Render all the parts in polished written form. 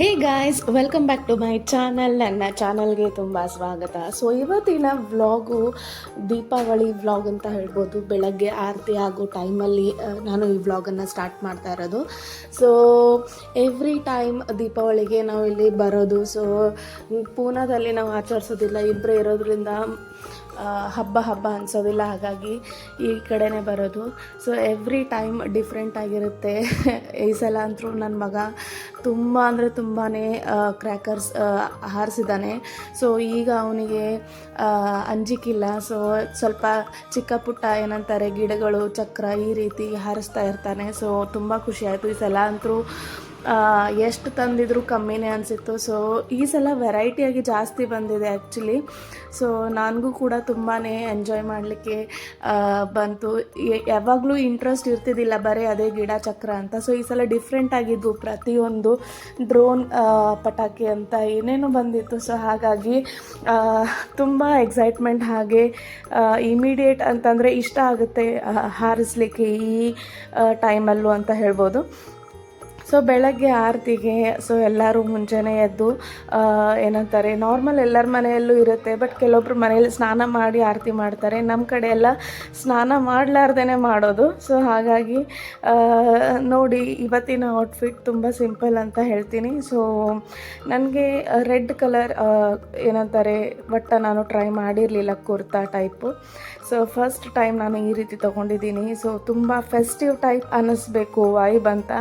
Hey guys, welcome back to my channel. ನನ್ನ ಚಾನಲ್ಗೆ ತುಂಬ ಸ್ವಾಗತ. ಸೊ ಇವತ್ತಿನ ವ್ಲಾಗು ದೀಪಾವಳಿ ವ್ಲಾಗ್ ಅಂತ ಹೇಳ್ಬೋದು. ಬೆಳಗ್ಗೆ ಆರತಿ ಆಗೋ ಟೈಮಲ್ಲಿ ನಾನು ಈ ವ್ಲಾಗನ್ನು ಸ್ಟಾರ್ಟ್ ಮಾಡ್ತಾ ಇರೋದು. ಸೊ ಎವ್ರಿ ಟೈಮ್ ದೀಪಾವಳಿಗೆ ನಾವು ಇಲ್ಲಿ ಬರೋದು. ಸೊ ಪೂನಾದಲ್ಲಿ ನಾವು ಆಚರಿಸೋದಿಲ್ಲ, ಇಬ್ಬರೇ ಇರೋದ್ರಿಂದ ಹಬ್ಬ ಅನಿಸೋದಿಲ್ಲ, ಹಾಗಾಗಿ ಈ ಕಡೆನೇ ಬರೋದು. ಸೊ ಎವ್ರಿ ಟೈಮ್ ಡಿಫ್ರೆಂಟ್ ಆಗಿರುತ್ತೆ. ಈ ಸಲ ಅಂತೂ ನನ್ನ ಮಗ ತುಂಬ ಅಂದರೆ ತುಂಬಾ ಕ್ರ್ಯಾಕರ್ಸ್ ಹಾರಿಸಿದ್ದಾನೆ. ಸೊ ಈಗ ಅವನಿಗೆ ಅಂಜಿಕಿಲ್ಲ. ಸೊ ಸ್ವಲ್ಪ ಚಿಕ್ಕ ಪುಟ್ಟ ಏನಂತಾರೆ ಗಿಡಗಳು, ಚಕ್ರ ಈ ರೀತಿ ಹಾರಿಸ್ತಾ ಇರ್ತಾನೆ. ಸೊ ತುಂಬ ಖುಷಿ ಆಯಿತು. ಈ ಸಲ ಅಂತೂ ಎಷ್ಟು ತಂದಿದ್ರು ಕಮ್ಮಿನೇ ಅನಿಸಿತ್ತು. ಸೊ ಈ ಸಲ ವೆರೈಟಿಯಾಗಿ ಜಾಸ್ತಿ ಬಂದಿದೆ ಆ್ಯಕ್ಚುಲಿ. ಸೊ ನನಗೂ ಕೂಡ ತುಂಬಾ ಎಂಜಾಯ್ ಮಾಡಲಿಕ್ಕೆ ಬಂತು. ಯಾವಾಗಲೂ ಇಂಟ್ರೆಸ್ಟ್ ಇರ್ತಿದ್ದಿಲ್ಲ ಬರೀ ಅದೇ ಗಿಡ ಚಕ್ರ ಅಂತ. ಸೊ ಈ ಸಲ ಡಿಫ್ರೆಂಟ್ ಆಗಿದ್ದು, ಪ್ರತಿಯೊಂದು ಡ್ರೋನ್ ಪಟಾಕಿ ಅಂತ ಏನೇನೋ ಬಂದಿತ್ತು. ಸೊ ಹಾಗಾಗಿ ತುಂಬ ಎಕ್ಸೈಟ್ಮೆಂಟ್, ಹಾಗೆ ಇಮಿಡಿಯೇಟ್ ಅಂತಂದರೆ ಇಷ್ಟ ಆಗುತ್ತೆ ಹಾರಿಸ್ಲಿಕ್ಕೆ ಈ ಟೈಮಲ್ಲೂ ಅಂತ ಹೇಳ್ಬೋದು. ಸೊ ಬೆಳಗ್ಗೆ ಆರತಿಗೆ ಸೊ ಎಲ್ಲರೂ ಮುಂಚೆನೇ ಎದ್ದು ಏನಂತಾರೆ, ನಾರ್ಮಲ್ ಎಲ್ಲರ ಮನೆಯಲ್ಲೂ ಇರುತ್ತೆ, ಬಟ್ ಕೆಲವೊಬ್ರು ಮನೆಯಲ್ಲಿ ಸ್ನಾನ ಮಾಡಿ ಆರತಿ ಮಾಡ್ತಾರೆ. ನಮ್ಮ ಕಡೆ ಎಲ್ಲ ಸ್ನಾನ ಮಾಡಲಾರ್ದೇ ಮಾಡೋದು. ಸೊ ಹಾಗಾಗಿ ನೋಡಿ, ಇವತ್ತಿನ ಔಟ್ಫಿಟ್ ತುಂಬ ಸಿಂಪಲ್ ಅಂತ ಹೇಳ್ತೀನಿ. ಸೊ ನನಗೆ ರೆಡ್ ಕಲರ್ ಏನಂತಾರೆ ಒಟ್ಟು ನಾನು ಟ್ರೈ ಮಾಡಿರಲಿಲ್ಲ, kurta type. So first time ನಾನು ಈ ರೀತಿ ತೊಗೊಂಡಿದ್ದೀನಿ. ಸೊ ತುಂಬ ಫೆಸ್ಟಿವ್ ಟೈಪ್ ಅನ್ನಿಸ್ಬೇಕು ವೈಬ್ ಅಂತ.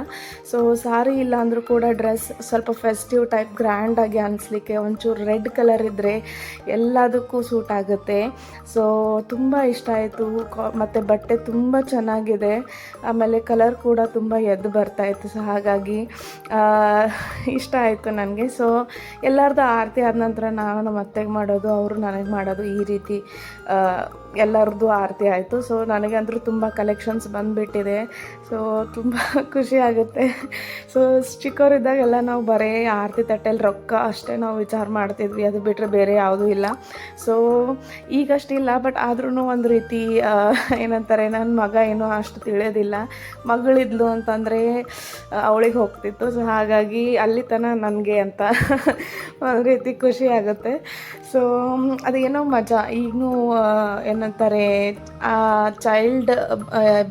ಸೊ ಸಾರಿ ಇಲ್ಲ ಅಂದರೂ ಕೂಡ ಡ್ರೆಸ್ ಸ್ವಲ್ಪ ಫೆಸ್ಟಿವ್ ಟೈಪ್ ಗ್ರ್ಯಾಂಡಾಗಿ ಅನ್ನಿಸ್ಲಿಕ್ಕೆ ಒಂಚೂರು ರೆಡ್ ಕಲರ್ ಇದ್ದರೆ ಎಲ್ಲದಕ್ಕೂ ಸೂಟ್ ಆಗುತ್ತೆ. ಸೊ ತುಂಬ ಇಷ್ಟ ಆಯಿತು. ಮತ್ತು ಬಟ್ಟೆ ತುಂಬ ಚೆನ್ನಾಗಿದೆ, ಆಮೇಲೆ ಕಲರ್ ಕೂಡ ತುಂಬ ಎದ್ದು ಬರ್ತಾಯಿತ್ತು. ಸೊ ಹಾಗಾಗಿ ಇಷ್ಟ ಆಯಿತು ನನಗೆ. ಸೊ ಎಲ್ಲರದ್ದು ಆರತಿ ಆದ ನಂತರ ನಾನು ಮತ್ತೆಗೆ ಮಾಡೋದು, ಅವರು ನನಗೆ ಮಾಡೋದು, ಈ ರೀತಿ ಎಲ್ಲರದ್ದು ಆರತಿ ಆಯಿತು. ಸೊ ನನಗಂತೂ ತುಂಬ ಕಲೆಕ್ಷನ್ಸ್ ಬಂದುಬಿಟ್ಟಿದೆ. ಸೊ ತುಂಬ ಖುಷಿ ಆಗುತ್ತೆ. ಸೊ ಚಿಕ್ಕವರಿದ್ದಾಗೆಲ್ಲ ನಾವು ಬರೀ ಆರತಿ ತಟ್ಟೆಯಲ್ಲಿ ರೊಕ್ಕ ಅಷ್ಟೇ ನಾವು ವಿಚಾರ ಮಾಡ್ತಿದ್ವಿ, ಅದು ಬಿಟ್ಟರೆ ಬೇರೆ ಯಾವುದೂ ಇಲ್ಲ. ಸೊ ಈಗಷ್ಟಿಲ್ಲ, ಬಟ್ ಆದ್ರೂ ಒಂದು ರೀತಿ ಏನಂತಾರೆ, ನನ್ನ ಮಗ ಏನೋ ಅಷ್ಟು ತಿಳಿಯೋದಿಲ್ಲ. ಮಗಳಿದ್ಲು ಅಂತಂದರೆ ಅವಳಿಗೆ ಹೋಗ್ತಿತ್ತು. ಸೊ ಹಾಗಾಗಿ ಅಲ್ಲಿ ತನಕ ನನಗೆ ಅಂತ ಒಂದು ರೀತಿ ಖುಷಿ ಆಗುತ್ತೆ. ಸೊ ಅದೇನೋ ಮಜಾ. ಈಗಲೂ ಏನಂತಾರೆ, ಆ ಚೈಲ್ಡ್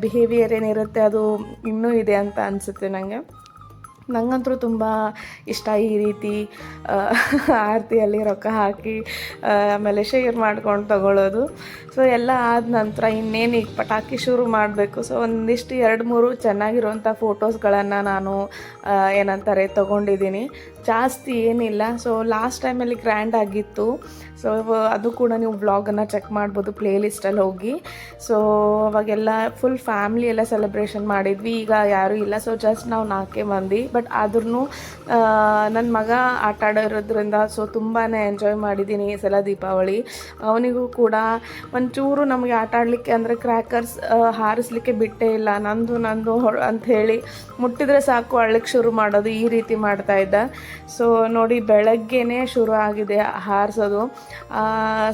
ಬಿಹೇವಿಯರ್ ಏನಿರುತ್ತೆ ಅದು ಇನ್ನೂ ಇದೆ ಅಂತ ಅನಿಸುತ್ತೆ ನನಗೆ. ನನಗಂತೂ ತುಂಬ ಇಷ್ಟ ಈ ರೀತಿ ಆರತಿಯಲ್ಲಿ ರೊಕ್ಕ ಹಾಕಿ ಆಮೇಲೆ ಶೇರ್ ಮಾಡ್ಕೊಂಡು ತಗೊಳ್ಳೋದು. ಸೊ ಎಲ್ಲ ಆದ ನಂತರ ಇನ್ನೇನು ಈಗ ಪಟಾಕಿ ಶುರು ಮಾಡಬೇಕು. ಸೊ ಒಂದಿಷ್ಟು 2-3 ಚೆನ್ನಾಗಿರುವಂಥ ಫೋಟೋಸ್ಗಳನ್ನು ನಾನು ಏನಂತಾರೆ ತೊಗೊಂಡಿದ್ದೀನಿ, ಜಾಸ್ತಿ ಏನಿಲ್ಲ. ಸೊ ಲಾಸ್ಟ್ ಟೈಮಲ್ಲಿ ಗ್ರ್ಯಾಂಡ್ ಆಗಿತ್ತು. ಸೊ ಅದು ಕೂಡ ನೀವು ವ್ಲಾಗನ್ನು ಚೆಕ್ ಮಾಡ್ಬೋದು ಪ್ಲೇ ಲಿಸ್ಟಲ್ಲಿ ಹೋಗಿ. ಸೊ ಅವಾಗೆಲ್ಲ ಫುಲ್ ಫ್ಯಾಮ್ಲಿ ಎಲ್ಲ ಸೆಲೆಬ್ರೇಷನ್ ಮಾಡಿದ್ವಿ. ಈಗ ಯಾರೂ ಇಲ್ಲ. ಸೊ ಜಸ್ಟ್ ನಾವು 4 ಮಂದಿ. ಬಟ್ ಆದ್ರೂ ನನ್ನ ಮಗ ಆಟ ಆಡೋದ್ರಿಂದ ಸೊ ತುಂಬಾ ಎಂಜಾಯ್ ಮಾಡಿದ್ದೀನಿ ಈ ಸಲ ದೀಪಾವಳಿ. ಅವನಿಗೂ ಕೂಡ ಒಂಚೂರು ನಮಗೆ ಆಟ ಆಡಲಿಕ್ಕೆ ಅಂದರೆ ಕ್ರ್ಯಾಕರ್ಸ್ ಹಾರಿಸ್ಲಿಕ್ಕೆ ಬಿಟ್ಟೇ ಇಲ್ಲ. ನಂದು ಅಂತ ಹೇಳಿ ಮುಟ್ಟಿದರೆ ಸಾಕು ಅಳ್ಳಿಕ್ಕೆ ಶುರು ಮಾಡೋದು, ಈ ರೀತಿ ಮಾಡ್ತಾಯಿದ್ದ. ಸೊ ನೋಡಿ, ಬೆಳಗ್ಗೆನೇ ಶುರು ಆಗಿದೆ ಹಾರಿಸೋದು.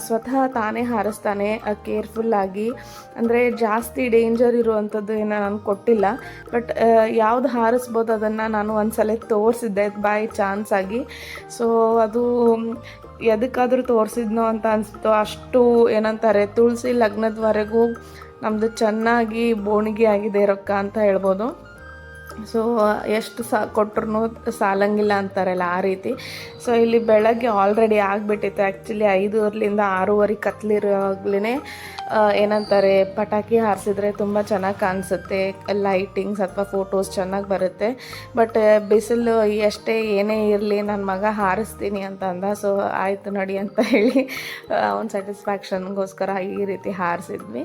ಸ್ವತಃ ತಾನೇ ಹಾರಿಸ್ತಾನೆ ಕೇರ್ಫುಲ್ಲಾಗಿ. ಅಂದರೆ ಜಾಸ್ತಿ ಡೇಂಜರ್ ಇರುವಂಥದ್ದು ಏನೋ ನಾನು ಕೊಟ್ಟಿಲ್ಲ, ಬಟ್ ಯಾವುದು ಹಾರಿಸ್ಬೋದು ಅದನ್ನು ನಾನು ಒಂದ್ಸಲ ತೋರಿಸಿದ್ದೆ ಬೈ ಚಾನ್ಸ್ ಆಗಿ. ಸೊ ಅದು ಎದಕ್ಕಾದರೂ ತೋರಿಸಿದ್ನೋ ಅಂತ ಅನಿಸ್ತು. ಅಷ್ಟು ಏನಂತಾರೆ, ತುಳಸಿ ಲಗ್ನದವರೆಗೂ ನಮ್ಮದು ಚೆನ್ನಾಗಿ ಬೋಣಿಗೆ ಆಗಿದೆ ರೊಕ್ಕ ಅಂತ ಹೇಳ್ಬೋದು. ಸೊ ಎಷ್ಟು ಕೊಟ್ಟರು ಸಾಲಂಗಿಲ್ಲ ಅಂತಾರಲ್ಲ, ಆ ರೀತಿ. ಸೊ ಇಲ್ಲಿ ಬೆಳಗ್ಗೆ ಆಲ್ರೆಡಿ ಆಗಿಬಿಟ್ಟಿತ್ತು ಆ್ಯಕ್ಚುಲಿ. 5:00ರಿಂದ 6:30 ಕತ್ಲಿರುವಾಗಲೇ ಏನಂತಾರೆ, ಪಟಾಕಿ ಹಾರಿಸಿದ್ರೆ ತುಂಬ ಚೆನ್ನಾಗಿ ಕಾಣಿಸುತ್ತೆ, ಲೈಟಿಂಗ್ಸ್ ಅಥವಾ ಫೋಟೋಸ್ ಚೆನ್ನಾಗಿ ಬರುತ್ತೆ. ಬಟ್ ಬಿಸಿಲು ಎಷ್ಟೇ ಏನೇ ಇರಲಿ ನನ್ನ ಮಗ ಹಾರಿಸ್ತೀನಿ ಅಂತ ಅಂದ. ಸೊ ಆಯಿತು ನಡಿ ಅಂತ ಹೇಳಿ ಅವ್ನ ಸ್ಯಾಟಿಸ್ಫ್ಯಾಕ್ಷನ್ಗೋಸ್ಕರ ಈ ರೀತಿ ಹಾರಿಸಿದ್ವಿ.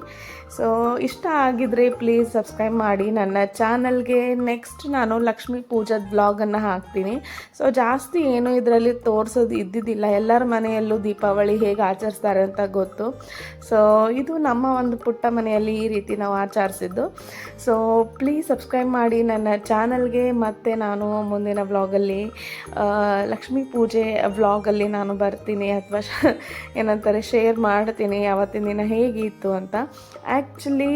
ಸೊ ಇಷ್ಟ ಆಗಿದ್ರೆ ಪ್ಲೀಸ್ ಸಬ್ಸ್ಕ್ರೈಬ್ ಮಾಡಿ ನನ್ನ ಚಾನಲ್ಗೆ. ನೆಕ್ಸ್ಟ್ ನಾನು ಲಕ್ಷ್ಮೀ ಪೂಜಾದ ವ್ಲಾಗನ್ನು ಹಾಕ್ತೀನಿ. ಸೊ ಜಾಸ್ತಿ ಏನು ಇದರಲ್ಲಿ ತೋರಿಸೋದು ಇದ್ದಿದ್ದಿಲ್ಲ, ಎಲ್ಲರ ಮನೆಯಲ್ಲೂ ದೀಪಾವಳಿ ಹೇಗೆ ಆಚರಿಸ್ತಾರೆ ಅಂತ ಗೊತ್ತು. ಸೊ ಇದು ನಮ್ಮ ಒಂದು ಪುಟ್ಟ ಮನೆಯಲ್ಲಿ ಈ ರೀತಿ ನಾವು ಆಚರಿಸಿದ್ದು. ಸೊ ಪ್ಲೀಸ್ ಸಬ್ಸ್ಕ್ರೈಬ್ ಮಾಡಿ ನನ್ನ ಚಾನಲ್ಗೆ. ಮತ್ತು ನಾನು ಮುಂದಿನ ವ್ಲಾಗಲ್ಲಿ ಲಕ್ಷ್ಮೀ ಪೂಜೆ ವ್ಲಾಗಲ್ಲಿ ನಾನು ಬರ್ತೀನಿ, ಅಥವಾ ಏನಂತಾರೆ ಶೇರ್ ಮಾಡ್ತೀನಿ ಅವತ್ತಿನ ದಿನ ಹೇಗಿತ್ತು ಅಂತ. ಆ್ಯಕ್ಚುಲಿ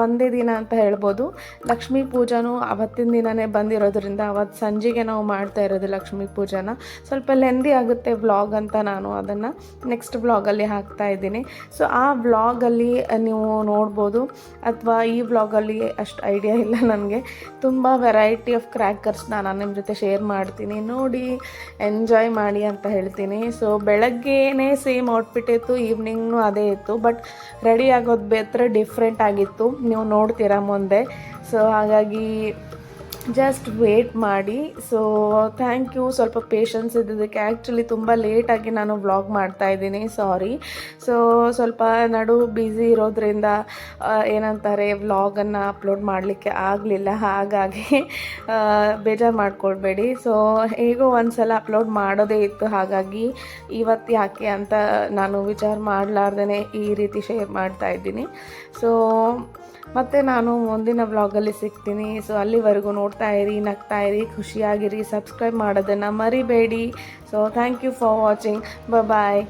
ಒಂದೇ ದಿನ ಅಂತ ಹೇಳ್ಬೋದು. ಲಕ್ಷ್ಮೀ ಪೂಜಾನೂ ಅವತ್ತಿನ ಅವತ್ತಿನ ದಿನವೇ ಬಂದಿರೋದ್ರಿಂದ ಅವತ್ತು ಸಂಜೆಗೆ ನಾವು ಮಾಡ್ತಾ ಇರೋದು ಲಕ್ಷ್ಮೀ ಪೂಜೆನ. ಸ್ವಲ್ಪ ಲೆಂದಿ ಆಗುತ್ತೆ ವ್ಲಾಗ್ ಅಂತ ನಾನು ಅದನ್ನು ನೆಕ್ಸ್ಟ್ ವ್ಲಾಗಲ್ಲಿ ಹಾಕ್ತಾ ಇದ್ದೀನಿ. ಸೊ ಆ ವ್ಲಾಗಲ್ಲಿ ನೀವು ನೋಡ್ಬೋದು, ಅಥವಾ ಈ ವ್ಲಾಗಲ್ಲಿ ಅಷ್ಟು ಐಡಿಯಾ ಇಲ್ಲ ನನಗೆ. ತುಂಬ ವೆರೈಟಿ ಆಫ್ ಕ್ರ್ಯಾಕರ್ಸ್ನ ನಾನು ನಿಮ್ಮ ಜೊತೆ ಶೇರ್ ಮಾಡ್ತೀನಿ, ನೋಡಿ ಎಂಜಾಯ್ ಮಾಡಿ ಅಂತ ಹೇಳ್ತೀನಿ. ಸೊ ಬೆಳಗ್ಗೆನೇ ಸೇಮ್ ಔಟ್ಫಿಟ್ ಇತ್ತು, ಈವ್ನಿಂಗ್ನೂ ಅದೇ ಇತ್ತು, ಬಟ್ ರೆಡಿ ಆಗೋದು ಬೇತ್ರ ಡಿಫ್ರೆಂಟ್ ಆಗಿತ್ತು, ನೀವು ನೋಡ್ತೀರಾ ಮುಂದೆ. ಸೊ ಹಾಗಾಗಿ ಜಸ್ಟ್ ವೇಟ್ ಮಾಡಿ. ಸೊ ಥ್ಯಾಂಕ್ ಯು ಸ್ವಲ್ಪ ಪೇಷನ್ಸ್ ಇದ್ದಿದ್ದಕ್ಕೆ. ಆ್ಯಕ್ಚುಲಿ ತುಂಬ ಲೇಟಾಗಿ ನಾನು ವ್ಲಾಗ್ ಮಾಡ್ತಾಯಿದ್ದೀನಿ, ಸಾರಿ. ಸೊ ಸ್ವಲ್ಪ ನಡು ಬ್ಯುಸಿ ಇರೋದ್ರಿಂದ ಏನಂತಾರೆ ವ್ಲಾಗನ್ನು ಅಪ್ಲೋಡ್ ಮಾಡಲಿಕ್ಕೆ ಆಗಲಿಲ್ಲ, ಹಾಗಾಗಿ ಬೇಜಾರು ಮಾಡ್ಕೊಳ್ಬೇಡಿ. ಸೊ ಹೇಗೋ ಒಂದು ಸಲ ಅಪ್ಲೋಡ್ ಮಾಡೋದೇ ಇತ್ತು, ಹಾಗಾಗಿ ಇವತ್ತು ಯಾಕೆ ಅಂತ ನಾನು ವಿಚಾರ ಮಾಡಲಾರ್ದೇ ಈ ರೀತಿ ಶೇರ್ ಮಾಡ್ತಾಯಿದ್ದೀನಿ. ಸೊ ಮತ್ತು ನಾನು ಮುಂದಿನ ವ್ಲಾಗಲ್ಲಿ ಸಿಗ್ತೀನಿ. ಸೊ ಅಲ್ಲಿವರೆಗೂ ನೋಡ್ತಾ ಇರಿ, ನಗ್ತಾ ಇರಿ, ಖುಷಿಯಾಗಿರಿ, ಸಬ್ಸ್ಕ್ರೈಬ್ ಮಾಡೋದನ್ನು ಮರಿಬೇಡಿ. So thank you for watching, bye.